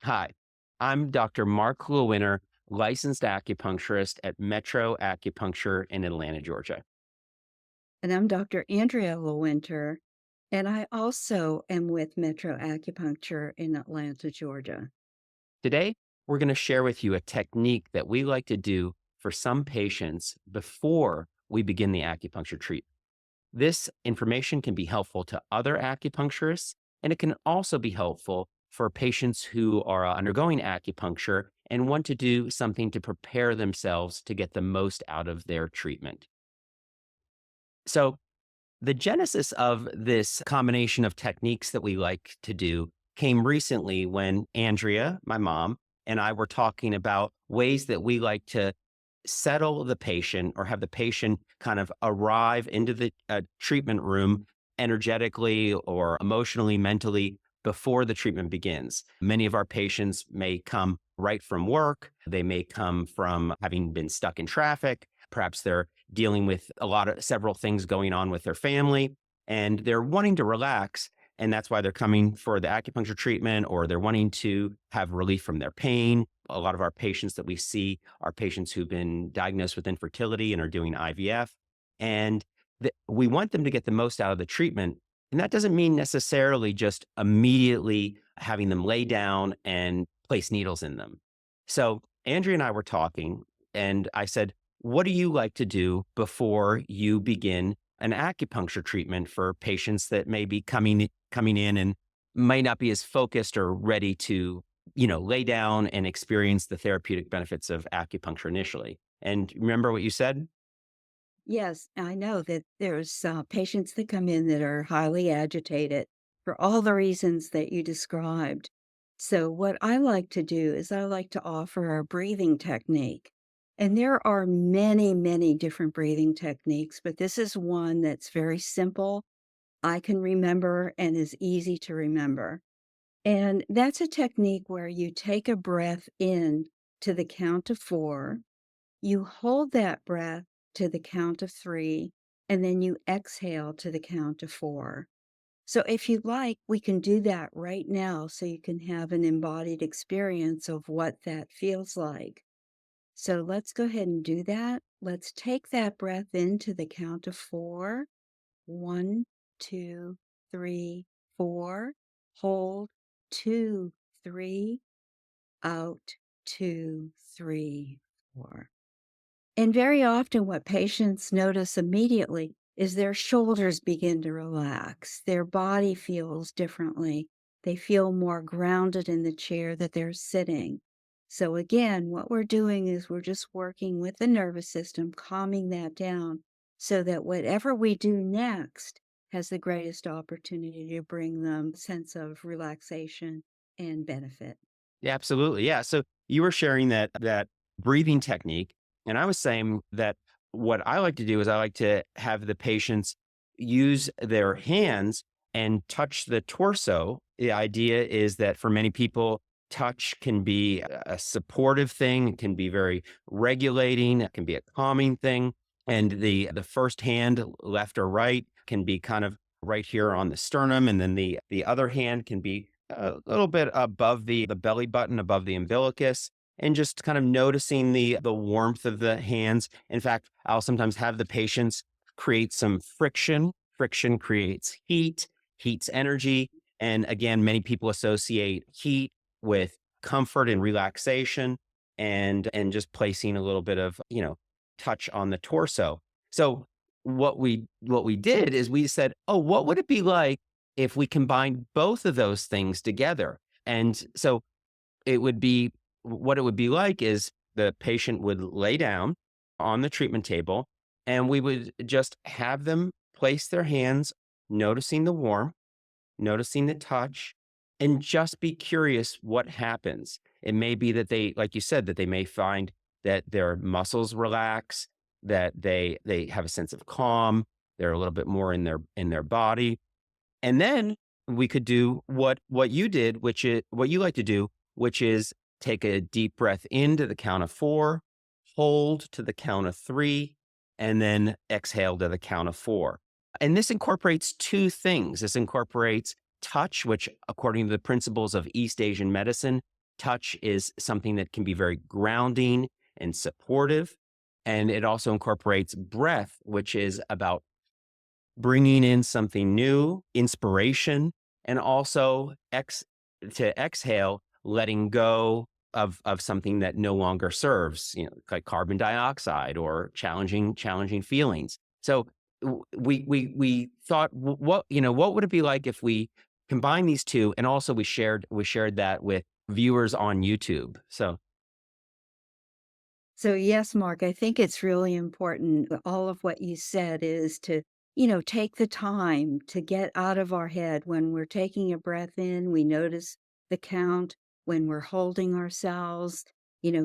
Hi, I'm Dr. Mark Lewinner, licensed acupuncturist at Metro Acupuncture in Atlanta, Georgia. And I'm Dr. Andrea Lewinter, and I also am with Metro Acupuncture in Atlanta, Georgia. Today, we're going to share with you a technique that we like to do for some patients before we begin the acupuncture treatment. This information can be helpful to other acupuncturists, and it can also be helpful for patients who are undergoing acupuncture and want to do something to prepare themselves to get the most out of their treatment. So, the genesis of this combination of techniques that we like to do came recently when Andrea, my mom, and I were talking about ways that we like to settle the patient or have the patient kind of arrive into the treatment room energetically or emotionally, mentally before the treatment begins. Many of our patients may come right from work, they may come from having been stuck in traffic. Perhaps they're dealing with several things going on with their family and they're wanting to relax. And that's why they're coming for the acupuncture treatment or they're wanting to have relief from their pain. A lot of our patients that we see are patients who've been diagnosed with infertility and are doing IVF. And we want them to get the most out of the treatment. And that doesn't mean necessarily just immediately having them lay down and place needles in them. So Andrea and I were talking, and I said, what do you like to do before you begin an acupuncture treatment for patients that may be coming in and might not be as focused or ready to, lay down and experience the therapeutic benefits of acupuncture initially? And remember what you said? Yes, I know that there's patients that come in that are highly agitated for all the reasons that you described. So, what I like to do is I like to offer a breathing technique. And there are many, many different breathing techniques, but this is one that's very simple. I can remember and is easy to remember. And that's a technique where you take a breath in to the count of 4, you hold that breath to the count of 3, and then you exhale to the count of 4. So if you'd like, we can do that right now so you can have an embodied experience of what that feels like. So let's go ahead and do that. Let's take that breath in to the count of 4. 1, 2, 3, 4. Hold. 2, 3. Out. 2, 3, 4. And very often, what patients notice immediately is their shoulders begin to relax, their body feels differently, they feel more grounded in the chair that they're sitting. So, again, what we're doing is we're just working with the nervous system, calming that down so that whatever we do next has the greatest opportunity to bring them a sense of relaxation and benefit. Yeah, absolutely. Yeah. So you were sharing that breathing technique, and I was saying that what I like to do is I like to have the patients use their hands and touch the torso. The idea is that for many people, touch can be a supportive thing, it can be very regulating, it can be a calming thing. And the first hand, left or right, can be kind of right here on the sternum, and then the other hand can be a little bit above the belly button, above the umbilicus, and just kind of noticing the warmth of the hands. In fact, I'll sometimes have the patients create some friction. Friction creates heat, heat's energy. And again, many people associate heat with comfort and relaxation and just placing a little bit of, touch on the torso. So what we did is we said, "Oh, what would it be like if we combine both of those things together?" And so it would be what it would be like is the patient would lay down on the treatment table and we would just have them place their hands, noticing the warmth, noticing the touch, and just be curious what happens. It may be that they, like you said, that they may find that their muscles relax, that they have a sense of calm, they're a little bit more in their body, and then we could do what you did, which is what you like to do, which is take a deep breath into the count of 4, hold to the count of 3, and then exhale to the count of 4. And this incorporates 2 things. This incorporates touch, which according to the principles of East Asian medicine touch is something that can be very grounding and supportive. And it also incorporates breath, which is about bringing in something new, inspiration, and also to exhale, letting go of something that no longer serves, like carbon dioxide or challenging feelings. So we thought, what would it be like if we combine these two, and also we shared that with viewers on YouTube. So So, yes, Mark, I think it's really important. All of what you said is to, take the time to get out of our head. When we're taking a breath in, we notice the count. When we're holding ourselves,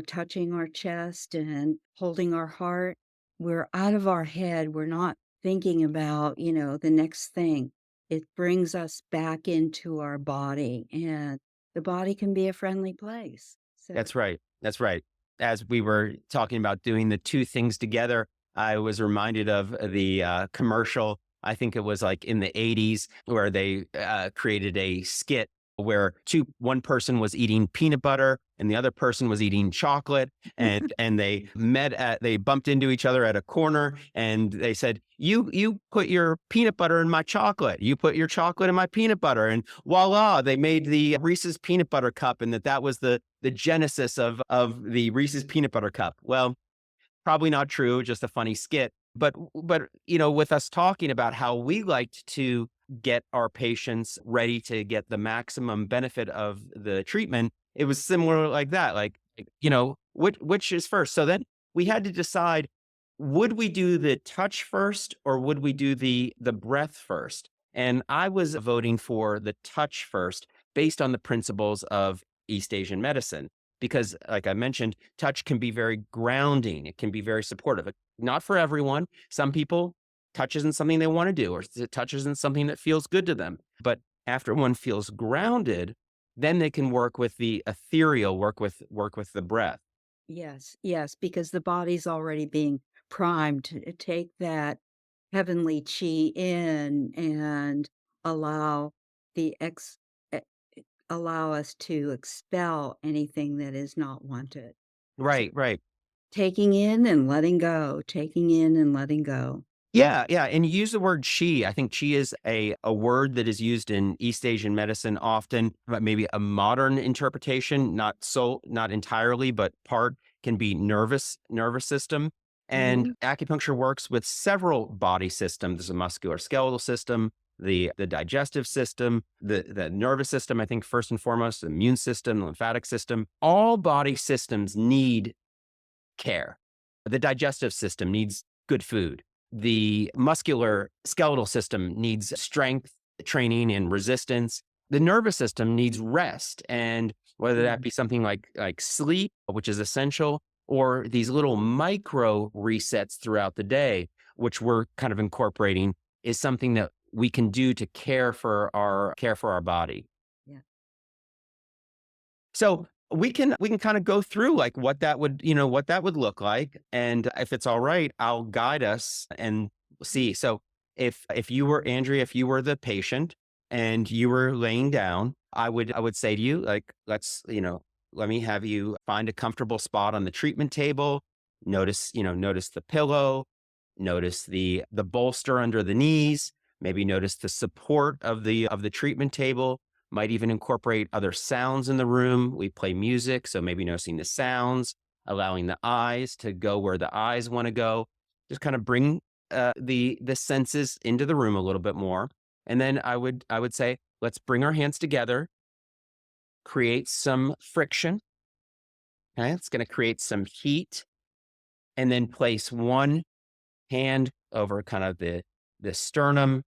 touching our chest and holding our heart, we're out of our head. We're not thinking about, the next thing. It brings us back into our body, and the body can be a friendly place. So, that's right. That's right. As we were talking about doing the two things together, I was reminded of the commercial. I think it was like in the 80s where they created a skit where one person was eating peanut butter and the other person was eating chocolate, and they bumped into each other at a corner, and they said, you put your peanut butter in my chocolate, you put your chocolate in my peanut butter, and voila, they made the Reese's peanut butter cup, and that was the genesis of the Reese's peanut butter cup. Well, probably not true, just a funny skit. But with us talking about how we liked to get our patients ready to get the maximum benefit of the treatment, it was similar like that. Like, which is first? So then we had to decide, would we do the touch first or would we do the breath first? And I was voting for the touch first based on the principles of East Asian medicine. Because, like I mentioned, touch can be very grounding. It can be very supportive. Not for everyone. Some people, touch isn't something they want to do, or touch isn't something that feels good to them. But after one feels grounded, then they can work with the ethereal, work with the breath. yes, yes, because the body's already being primed to take that heavenly chi in and allow the ex e allow us to expel anything that is not wanted. So, Right, right. taking in and letting go, taking in and letting go. Yeah, yeah, and you use the word "qi." I think "qi" is a word that is used in East Asian medicine often, but maybe a modern interpretation, not entirely, but part can be nervous system. And Mhm. acupuncture works with several body systems: the musculoskeletal system, the digestive system, the nervous system. I think first and foremost, the immune system, the lymphatic system. All body systems need care. The digestive system needs good food. The muscular skeletal system needs strength training and resistance. The nervous system needs rest. And whether that Mm. be something like sleep, which is essential, or these little micro resets throughout the day, which we're kind of incorporating, is something that we can do to care for our body. Yeah. So we can kind of go through like what that would look like, and if it's all right, I'll guide us and see. So if you were Andrea, if you were the patient and you were laying down, I would say to you, like, let me have you find a comfortable spot on the treatment table. Notice the pillow, notice the bolster under the knees, maybe notice the support of the treatment table. Might even incorporate other sounds in the room. We play music, so maybe noticing the sounds, allowing the eyes to go where the eyes want to go. Just kind of bring the senses into the room a little bit more. And then I would say, let's bring our hands together, create some friction. Okay, it's going to create some heat, and then place one hand over kind of the sternum,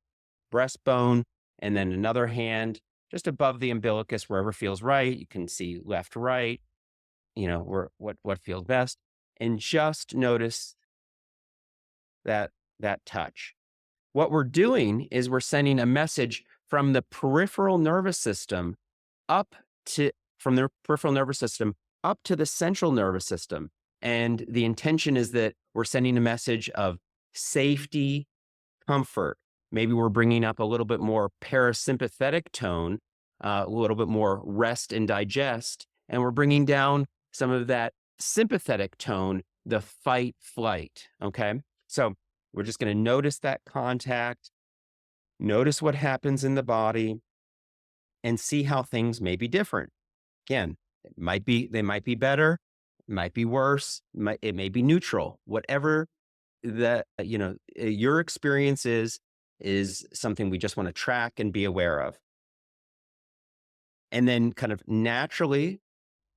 breastbone, and then another hand just above the umbilicus, wherever feels right. You can see left, right, where what feels best, and just notice that touch. What we're doing is we're sending a message from the peripheral nervous system up to from the peripheral nervous system up to the central nervous system. And the intention is that we're sending a message of safety, comfort. Maybe we're bringing up a little bit more parasympathetic tone, a little bit more rest and digest. and we're bringing down some of that sympathetic tone, the fight flight. Okay. So we're just going to notice that contact, notice what happens in the body, and see how things may be different. Again, they might be better, might be worse, it may be neutral. Whatever your experience is something we just want to track and be aware of. And then kind of naturally,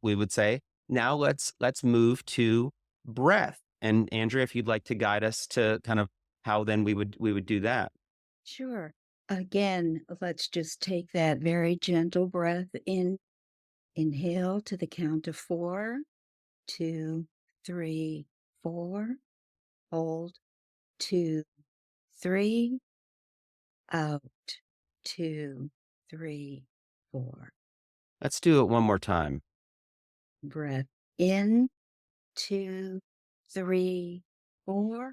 we would say, now let's move to breath. And Andrea, if you'd like to guide us to kind of how then we would do that. Sure. Again, let's just take that very gentle breath in. Inhale to the count of 4, 2, 3, 4. Hold 2, 3. Out 2, 3, 4. Let's do it one more time. Breath in 2, 3, 4.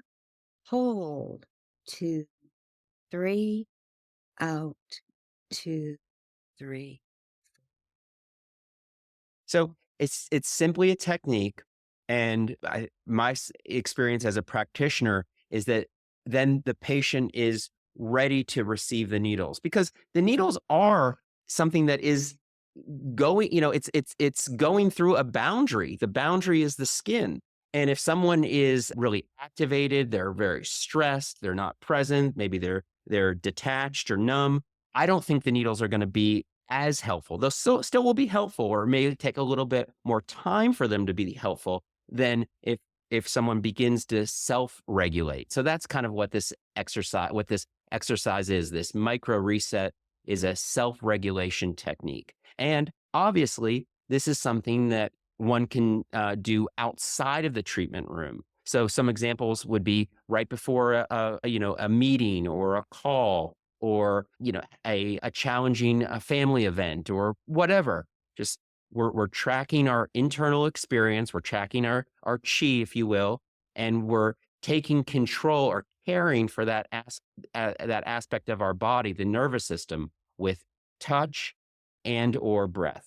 Hold 2, 3. Out 2, 3. So it's simply a technique, and experience as a practitioner is that then the patient is ready to receive the needles, because the needles are something that is going, it's going through a boundary. The boundary is the skin. And if someone is really activated, they're very stressed, they're not present, maybe they're detached or numb, I don't think the needles are going to be as helpful. They'll still will be helpful, or may take a little bit more time for them to be helpful than if someone begins to self-regulate. So that's kind of what this exercise is. This micro reset is a self-regulation technique. And obviously, this is something that one can do outside of the treatment room. So some examples would be right before a meeting or a call, or a challenging family event or whatever. Just we're tracking our internal experience, we're tracking our chi, if you will, and we're taking control or caring for that aspect of our body, the nervous system, with touch and or breath.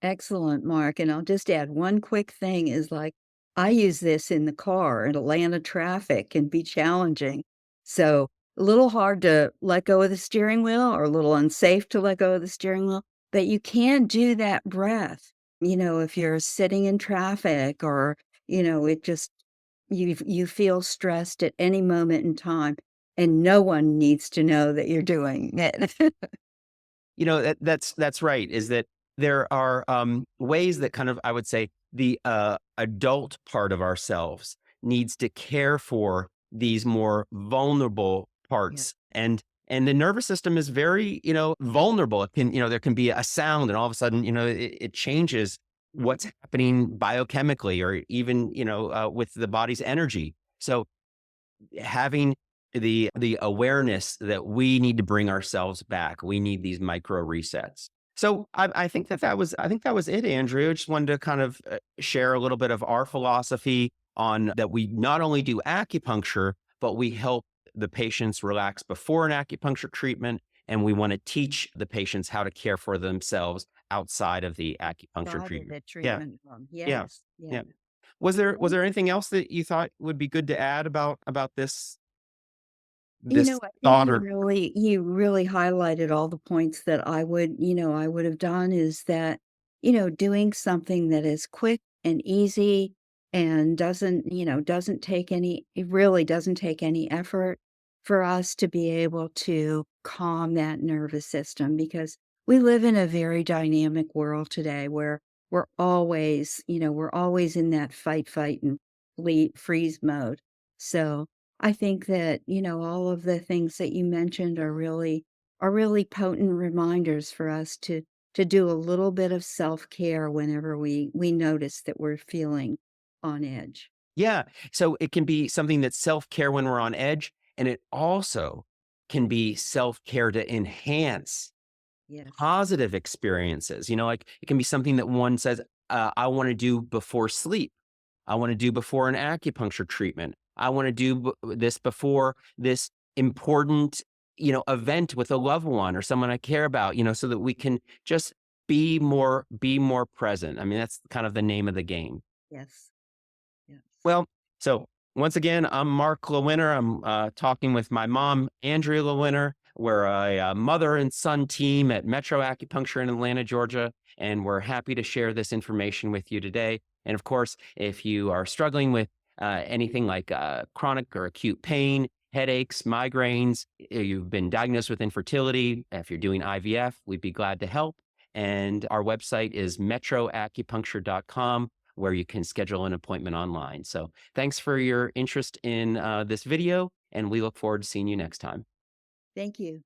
Excellent, Mark, and I'll just add one quick thing is, like, I use this in the car, and Atlanta traffic can be challenging. So, a little hard to let go of the steering wheel or a little unsafe to let go of the steering wheel, but you can do that breath, if you're sitting in traffic or, it just you feel stressed at any moment in time, and no one needs to know that you're doing it. That's right. Is that there are ways that kind of, I would say, the adult part of ourselves needs to care for these more vulnerable Yeah. parts, and the nervous system is very vulnerable. It can, there can be a sound, and all of a sudden it changes what's happening biochemically, or even with the body's energy. So having the awareness that we need to bring ourselves back. We need these micro resets. So I think that was it, Andrew. I just wanted to kind of share a little bit of our philosophy on that. We not only do acupuncture, but we help the patients relax before an acupuncture treatment, and we want to teach the patients how to care for themselves outside of the acupuncture Side of treatment. the Yeah, treatment room. yeah, Yes, yeah. yeah. Was there anything else that you thought would be good to add about this I think thought? you Or really you really highlighted all the points that I would have done is that, doing something that is quick and easy and doesn't take any it really doesn't take any effort for us to be able to calm that nervous system because we live in a very dynamic world today where we're always in that fight and fleet freeze mode. So I think that, all of the things that you mentioned are really potent reminders for us to do a little bit of self-care whenever we notice that we're feeling on edge. yeah, so it can be something that's self-care when we're on edge, and it also can be self-care to enhance Yes. positive experiences. Like, it can be something that one says, I want to do before sleep. I want to do before an acupuncture treatment. I want to do this before this important, event with a loved one or someone I care about, so that we can just be more present. I mean, that's kind of the name of the game. Yes. Yes. Well, so once again, I'm Mark Lewinner. I'm talking with my mom, Andrea Lewinner. We're a mother and son team at Metro Acupuncture in Atlanta, Georgia, and we're happy to share this information with you today. And of course, if you are struggling with anything like chronic or acute pain, headaches, migraines, you've been diagnosed with infertility, if you're doing IVF, we'd be glad to help. And our website is metroacupuncture.com, where you can schedule an appointment online. So thanks for your interest in this video, and we look forward to seeing you next time. Thank you.